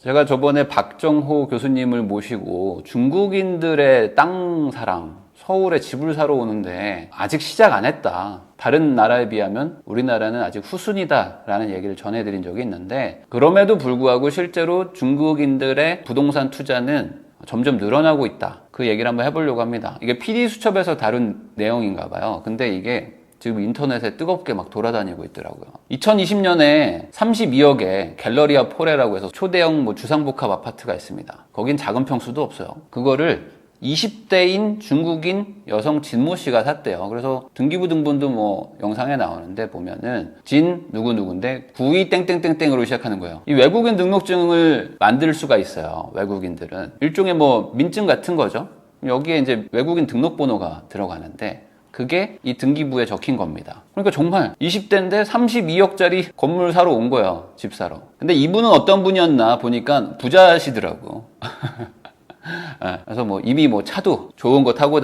제가 저번에 박정호 교수님을 모시고 중국인들의 땅 사랑, 서울에 집을 사러 오는데 아직 시작 안 했다. 다른 나라에 비하면 우리나라는 아직 후순이다 라는 얘기를 전해드린 적이 있는데, 그럼에도 불구하고 실제로 중국인들의 부동산 투자는 점점 늘어나고 있다. 그 얘기를 한번 해보려고 합니다. 이게 PD수첩에서 다룬 내용인가 봐요. 근데 이게 지금 인터넷에 뜨겁게 막 돌아다니고 있더라고요. 2020년에 32억에 갤러리아 포레라고 해서 초대형 주상복합 아파트가 있습니다. 거긴 작은 평수도 없어요. 그거를 20대인 중국인 여성 진모 씨가 샀대요. 그래서 등기부 등본도 영상에 나오는데 보면은 진 누구누구인데 92 땡땡땡땡으로 시작하는 거예요. 이 외국인 등록증을 만들 수가 있어요. 외국인들은 일종의 민증 같은 거죠. 여기에 이제 외국인 등록번호가 들어가는데 그게 이 등기부에 적힌 겁니다. 그러니까 정말 20대인데 32억짜리 건물 사러 온 거예요. 집 사러. 근데 이분은 어떤 분이었나 보니까 부자시더라고. 그래서 이미 차도 좋은 거 타고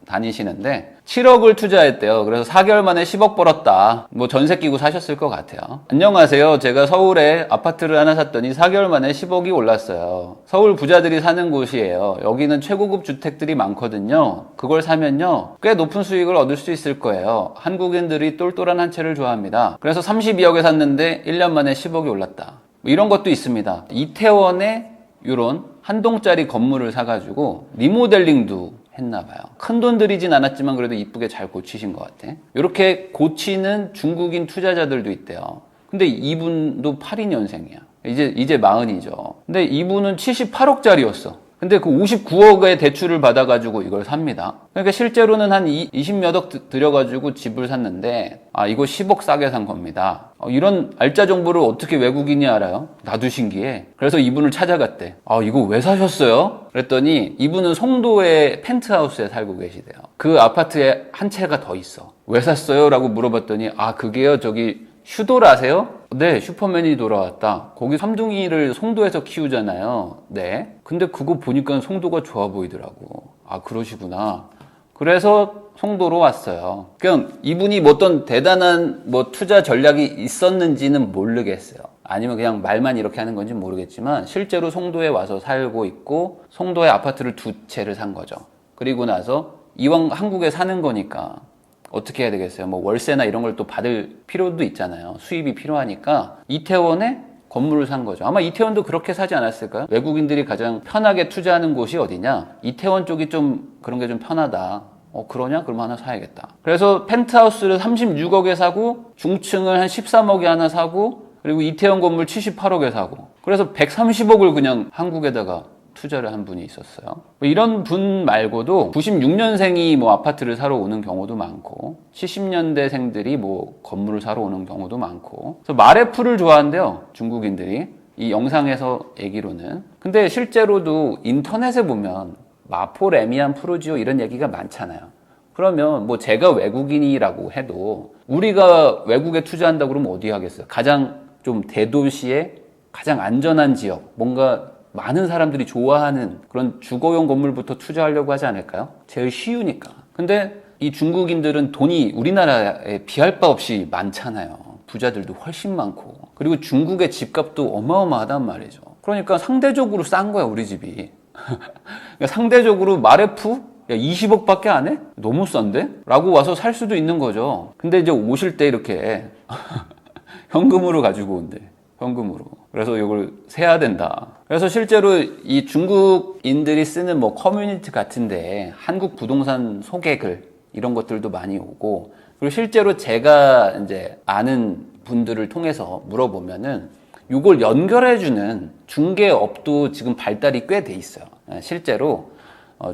다니시는데 7억을 투자했대요. 그래서 4개월 만에 10억 벌었다. 전세 끼고 사셨을 것 같아요. 안녕하세요. 제가 서울에 아파트를 하나 샀더니 4개월 만에 10억이 올랐어요. 서울 부자들이 사는 곳이에요. 여기는 최고급 주택들이 많거든요. 그걸 사면요, 꽤 높은 수익을 얻을 수 있을 거예요. 한국인들이 똘똘한 한 채를 좋아합니다. 그래서 32억에 샀는데 1년 만에 10억이 올랐다. 이런 것도 있습니다. 이태원에 이런 한 동짜리 건물을 사가지고 리모델링도 했나봐요. 큰 돈 들이진 않았지만 그래도 이쁘게 잘 고치신 것 같아. 이렇게 고치는 중국인 투자자들도 있대요. 근데 이분도 82년생이야. 이제 40이죠. 근데 이분은 78억짜리였어. 근데 그 59억의 대출을 받아가지고 이걸 삽니다. 그러니까 실제로는 한 20몇 억 들여가지고 집을 샀는데, 이거 10억 싸게 산 겁니다. 이런 알짜 정보를 어떻게 외국인이 알아요? 나도 신기해. 그래서 이분을 찾아갔대. 이거 왜 사셨어요? 그랬더니 이분은 송도의 펜트하우스에 살고 계시대요. 그 아파트에 한 채가 더 있어. 왜 샀어요? 라고 물어봤더니 그게요, 저기 슈돌 아세요? 네, 슈퍼맨이 돌아왔다. 거기 삼둥이를 송도에서 키우잖아요. 네. 근데 그거 보니까 송도가 좋아 보이더라고. 그러시구나. 그래서 송도로 왔어요. 그냥 이분이 어떤 대단한 투자 전략이 있었는지는 모르겠어요. 아니면 그냥 말만 이렇게 하는 건지 모르겠지만 실제로 송도에 와서 살고 있고 송도에 아파트를 2채를 산 거죠. 그리고 나서 이왕 한국에 사는 거니까 어떻게 해야 되겠어요? 월세나 이런 걸 또 받을 필요도 있잖아요. 수입이 필요하니까 이태원에 건물을 산 거죠. 아마 이태원도 그렇게 사지 않았을까요? 외국인들이 가장 편하게 투자하는 곳이 어디냐? 이태원 쪽이 좀 그런 게 좀 편하다. 그러냐? 그럼 하나 사야겠다. 그래서 펜트하우스를 36억에 사고 중층을 한 13억에 하나 사고 그리고 이태원 건물 78억에 사고 그래서 130억을 그냥 한국에다가 투자를 한 분이 있었어요. 이런 분 말고도 96년생이 아파트를 사러 오는 경우도 많고 70년대생들이 건물을 사러 오는 경우도 많고 그래서 마레프를 좋아한대요. 중국인들이. 이 영상에서 얘기로는. 근데 실제로도 인터넷에 보면 마포, 레미안, 프루지오 이런 얘기가 많잖아요. 그러면 제가 외국인이라고 해도 우리가 외국에 투자한다고 그러면 어디 하겠어요? 가장 좀 대도시의 가장 안전한 지역, 뭔가 많은 사람들이 좋아하는 그런 주거용 건물부터 투자하려고 하지 않을까요? 제일 쉬우니까. 근데 이 중국인들은 돈이 우리나라에 비할 바 없이 많잖아요. 부자들도 훨씬 많고. 그리고 중국의 집값도 어마어마하단 말이죠. 그러니까 상대적으로 싼 거야, 우리 집이. 그러니까 상대적으로 마레프? 야, 20억밖에 안 해? 너무 싼데? 라고 와서 살 수도 있는 거죠. 근데 이제 오실 때 이렇게 현금으로 가지고 온대. 현금으로. 그래서 이걸 세야 된다. 그래서 실제로 이 중국인들이 쓰는 커뮤니티 같은데 한국 부동산 소개글 이런 것들도 많이 오고, 그리고 실제로 제가 이제 아는 분들을 통해서 물어보면은 이걸 연결해주는 중개업도 지금 발달이 꽤 돼 있어요. 실제로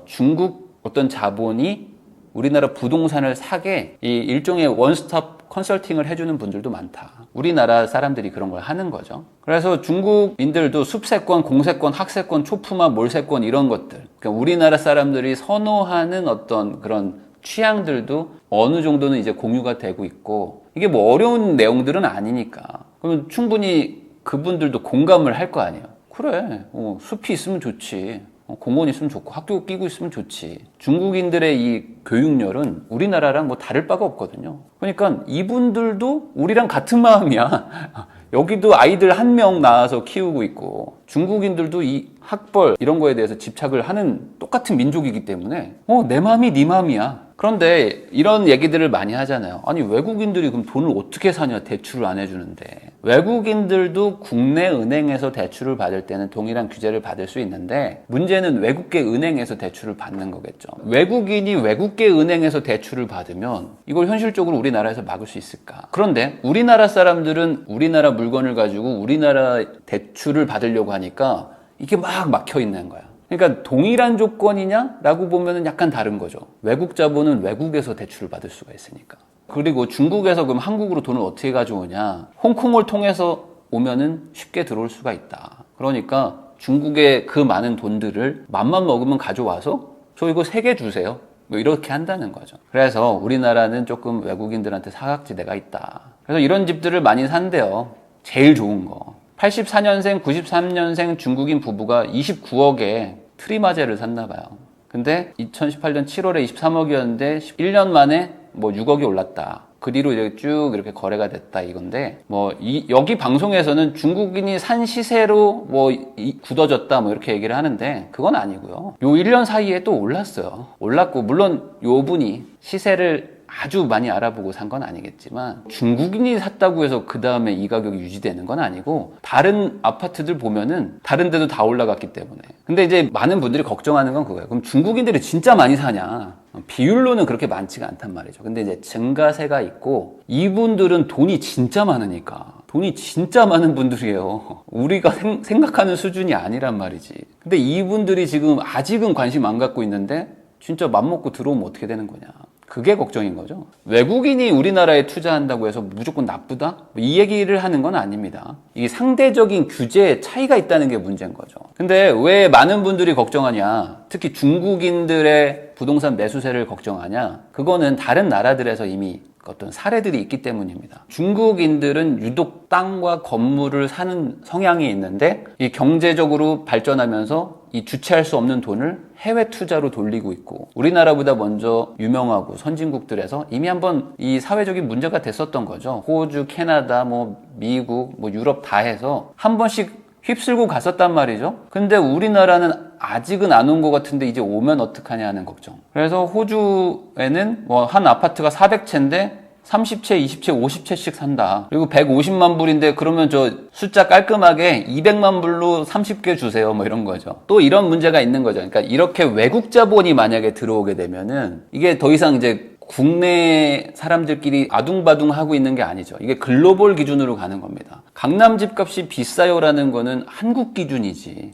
중국 어떤 자본이 우리나라 부동산을 사게 이 일종의 원스톱 컨설팅을 해주는 분들도 많다. 우리나라 사람들이 그런 걸 하는 거죠. 그래서 중국인들도 숲세권, 공세권, 학세권, 초품화, 몰세권 이런 것들, 그러니까 우리나라 사람들이 선호하는 어떤 그런 취향들도 어느 정도는 이제 공유가 되고 있고, 이게 어려운 내용들은 아니니까 그러면 충분히 그분들도 공감을 할 거 아니에요. 그래, 숲이 있으면 좋지. 공원 있으면 좋고 학교 끼고 있으면 좋지. 중국인들의 이 교육열은 우리나라랑 다를 바가 없거든요. 그러니까 이분들도 우리랑 같은 마음이야. 여기도 아이들 1명 낳아서 키우고 있고 중국인들도 이 학벌 이런 거에 대해서 집착을 하는 똑같은 민족이기 때문에 내 맘이 네 맘이야. 그런데 이런 얘기들을 많이 하잖아요. 아니 외국인들이 그럼 돈을 어떻게 사냐, 대출을 안 해주는데. 외국인들도 국내 은행에서 대출을 받을 때는 동일한 규제를 받을 수 있는데 문제는 외국계 은행에서 대출을 받는 거겠죠. 외국인이 외국계 은행에서 대출을 받으면 이걸 현실적으로 우리나라에서 막을 수 있을까? 그런데 우리나라 사람들은 우리나라 물건을 가지고 우리나라 대출을 받으려고 하니까 이게 막 막혀 있는 거야. 그러니까 동일한 조건이냐라고 보면은 약간 다른 거죠. 외국 자본은 외국에서 대출을 받을 수가 있으니까. 그리고 중국에서 그럼 한국으로 돈을 어떻게 가져오냐? 홍콩을 통해서 오면은 쉽게 들어올 수가 있다. 그러니까 중국의 그 많은 돈들을 맘만 먹으면 가져와서 저 이거 3개 주세요. 뭐 이렇게 한다는 거죠. 그래서 우리나라는 조금 외국인들한테 사각지대가 있다. 그래서 이런 집들을 많이 산대요. 제일 좋은 거. 84년생, 93년생 중국인 부부가 29억에 트리마제를 샀나 봐요. 근데 2018년 7월에 23억이었는데 1년 만에 뭐 6억이 올랐다. 그 뒤로 이제 쭉 이렇게 거래가 됐다 이건데 여기 방송에서는 중국인이 산 시세로 굳어졌다 이렇게 얘기를 하는데 그건 아니고요. 요 1년 사이에 또 올랐어요. 올랐고 물론 요 분이 시세를 아주 많이 알아보고 산 건 아니겠지만 중국인이 샀다고 해서 그 다음에 이 가격이 유지되는 건 아니고 다른 아파트들 보면은 다른 데도 다 올라갔기 때문에. 근데 이제 많은 분들이 걱정하는 건 그거예요. 그럼 중국인들이 진짜 많이 사냐? 비율로는 그렇게 많지가 않단 말이죠. 근데 이제 증가세가 있고 이분들은 돈이 진짜 많으니까. 돈이 진짜 많은 분들이에요. 우리가 생각하는 수준이 아니란 말이지. 근데 이분들이 지금 아직은 관심 안 갖고 있는데 진짜 맘먹고 들어오면 어떻게 되는 거냐. 그게 걱정인 거죠. 외국인이 우리나라에 투자한다고 해서 무조건 나쁘다? 이 얘기를 하는 건 아닙니다. 이게 상대적인 규제에 차이가 있다는 게 문제인 거죠. 근데 왜 많은 분들이 걱정하냐? 특히 중국인들의 부동산 매수세를 걱정하냐? 그거는 다른 나라들에서 이미 어떤 사례들이 있기 때문입니다. 중국인들은 유독 땅과 건물을 사는 성향이 있는데 이 경제적으로 발전하면서 이 주체할 수 없는 돈을 해외 투자로 돌리고 있고 우리나라보다 먼저 유명하고 선진국들에서 이미 한번 이 사회적인 문제가 됐었던 거죠. 호주, 캐나다, 미국, 유럽 다 해서 한 번씩 휩쓸고 갔었단 말이죠. 근데 우리나라는 아직은 안 온 것 같은데 이제 오면 어떡하냐 하는 걱정. 그래서 호주에는 한 아파트가 400채인데 30채, 20채, 50채씩 산다. 그리고 150만 불인데 그러면 저 숫자 깔끔하게 200만 불로 30개 주세요. 이런 거죠. 또 이런 문제가 있는 거죠. 그러니까 이렇게 외국 자본이 만약에 들어오게 되면은 이게 더 이상 이제 국내 사람들끼리 아둥바둥 하고 있는 게 아니죠. 이게 글로벌 기준으로 가는 겁니다. 강남 집값이 비싸요라는 거는 한국 기준이지.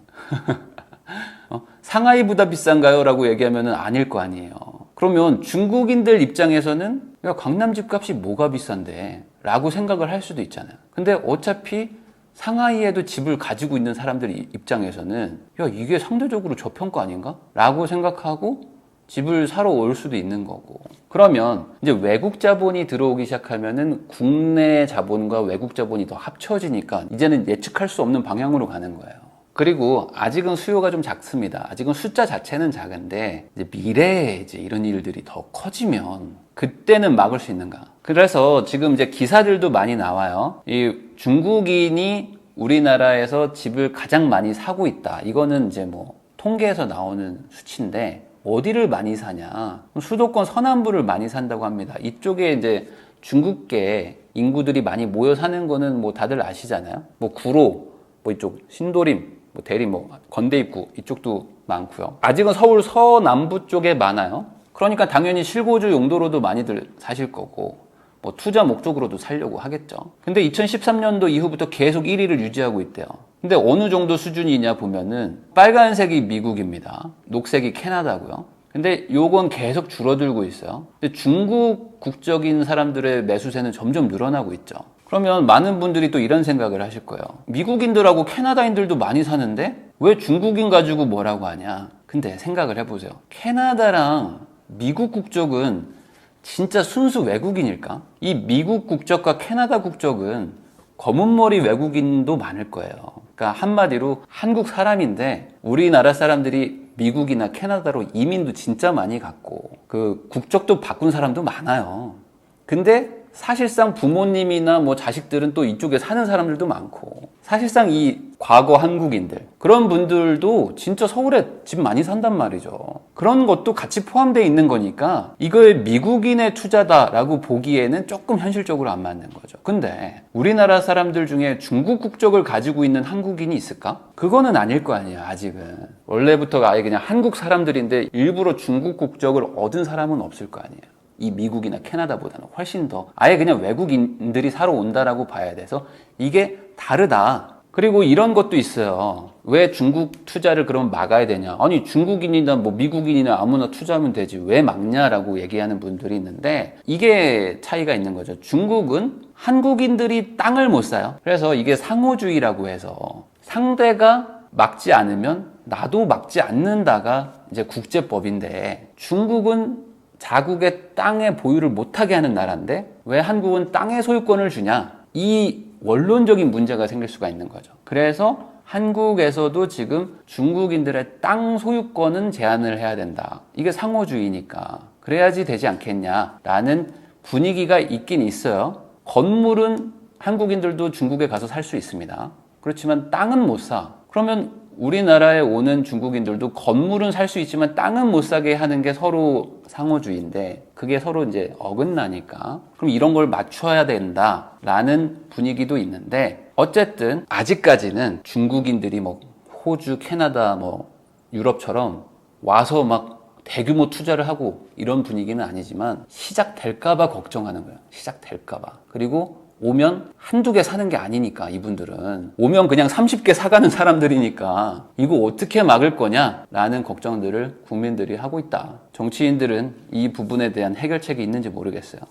상하이보다 비싼가요? 라고 얘기하면 아닐 거 아니에요. 그러면 중국인들 입장에서는 야, 강남 집값이 뭐가 비싼데? 라고 생각을 할 수도 있잖아요. 근데 어차피 상하이에도 집을 가지고 있는 사람들 입장에서는 야, 이게 상대적으로 저평가 아닌가? 라고 생각하고 집을 사러 올 수도 있는 거고. 그러면 이제 외국 자본이 들어오기 시작하면은 국내 자본과 외국 자본이 더 합쳐지니까 이제는 예측할 수 없는 방향으로 가는 거예요. 그리고 아직은 수요가 좀 작습니다. 아직은 숫자 자체는 작은데 이제 미래에 이제 이런 일들이 더 커지면 그때는 막을 수 있는가? 그래서 지금 이제 기사들도 많이 나와요. 이 중국인이 우리나라에서 집을 가장 많이 사고 있다. 이거는 이제 통계에서 나오는 수치인데 어디를 많이 사냐? 수도권 서남부를 많이 산다고 합니다. 이쪽에 이제 중국계 인구들이 많이 모여 사는 거는 다들 아시잖아요. 구로, 이쪽 신도림, 대리, 건대 입구 이쪽도 많고요. 아직은 서울 서남부 쪽에 많아요. 그러니까 당연히 실거주 용도로도 많이들 사실 거고 투자 목적으로도 살려고 하겠죠. 근데 2013년도 이후부터 계속 1위를 유지하고 있대요. 근데 어느 정도 수준이냐 보면은 빨간색이 미국입니다. 녹색이 캐나다고요. 근데 요건 계속 줄어들고 있어요. 근데 중국 국적인 사람들의 매수세는 점점 늘어나고 있죠. 그러면 많은 분들이 또 이런 생각을 하실 거예요. 미국인들하고 캐나다인들도 많이 사는데 왜 중국인 가지고 뭐라고 하냐? 근데 생각을 해보세요. 캐나다랑 미국 국적은 진짜 순수 외국인일까? 이 미국 국적과 캐나다 국적은 검은머리 외국인도 많을 거예요. 그러니까 한마디로 한국 사람인데 우리나라 사람들이 미국이나 캐나다로 이민도 진짜 많이 갔고 그 국적도 바꾼 사람도 많아요. 근데 사실상 부모님이나 뭐 자식들은 또 이쪽에 사는 사람들도 많고, 사실상 이 과거 한국인들, 그런 분들도 진짜 서울에 집 많이 산단 말이죠. 그런 것도 같이 포함되어 있는 거니까 이걸 미국인의 투자다라고 보기에는 조금 현실적으로 안 맞는 거죠. 근데 우리나라 사람들 중에 중국 국적을 가지고 있는 한국인이 있을까? 그거는 아닐 거 아니에요, 아직은. 원래부터가 아예 그냥 한국 사람들인데 일부러 중국 국적을 얻은 사람은 없을 거 아니에요. 이 미국이나 캐나다보다는 훨씬 더 아예 그냥 외국인들이 사러 온다라고 봐야 돼서 이게 다르다. 그리고 이런 것도 있어요. 왜 중국 투자를 그러면 막아야 되냐? 아니 중국인이나 뭐 미국인이나 아무나 투자하면 되지 왜 막냐라고 얘기하는 분들이 있는데, 이게 차이가 있는 거죠. 중국은 한국인들이 땅을 못 사요. 그래서 이게 상호주의라고 해서 상대가 막지 않으면 나도 막지 않는다가 이제 국제법인데, 중국은 자국의 땅의 보유를 못하게 하는 나라인데 왜 한국은 땅의 소유권을 주냐? 이 원론적인 문제가 생길 수가 있는 거죠. 그래서 한국에서도 지금 중국인들의 땅 소유권은 제한을 해야 된다. 이게 상호주의니까 그래야지 되지 않겠냐라는 분위기가 있긴 있어요. 건물은 한국인들도 중국에 가서 살 수 있습니다. 그렇지만 땅은 못 사. 그러면 우리나라에 오는 중국인들도 건물은 살 수 있지만 땅은 못 사게 하는 게 서로 상호주의인데, 그게 서로 이제 어긋나니까 그럼 이런 걸 맞춰야 된다라는 분위기도 있는데, 어쨌든 아직까지는 중국인들이 뭐 호주, 캐나다, 뭐 유럽처럼 와서 막 대규모 투자를 하고 이런 분위기는 아니지만 시작될까봐 걱정하는 거예요. 시작될까봐. 그리고 오면 한두 개 사는 게 아니니까, 이분들은 오면 그냥 30개 사가는 사람들이니까 이거 어떻게 막을 거냐라는 걱정들을 국민들이 하고 있다. 정치인들은 이 부분에 대한 해결책이 있는지 모르겠어요.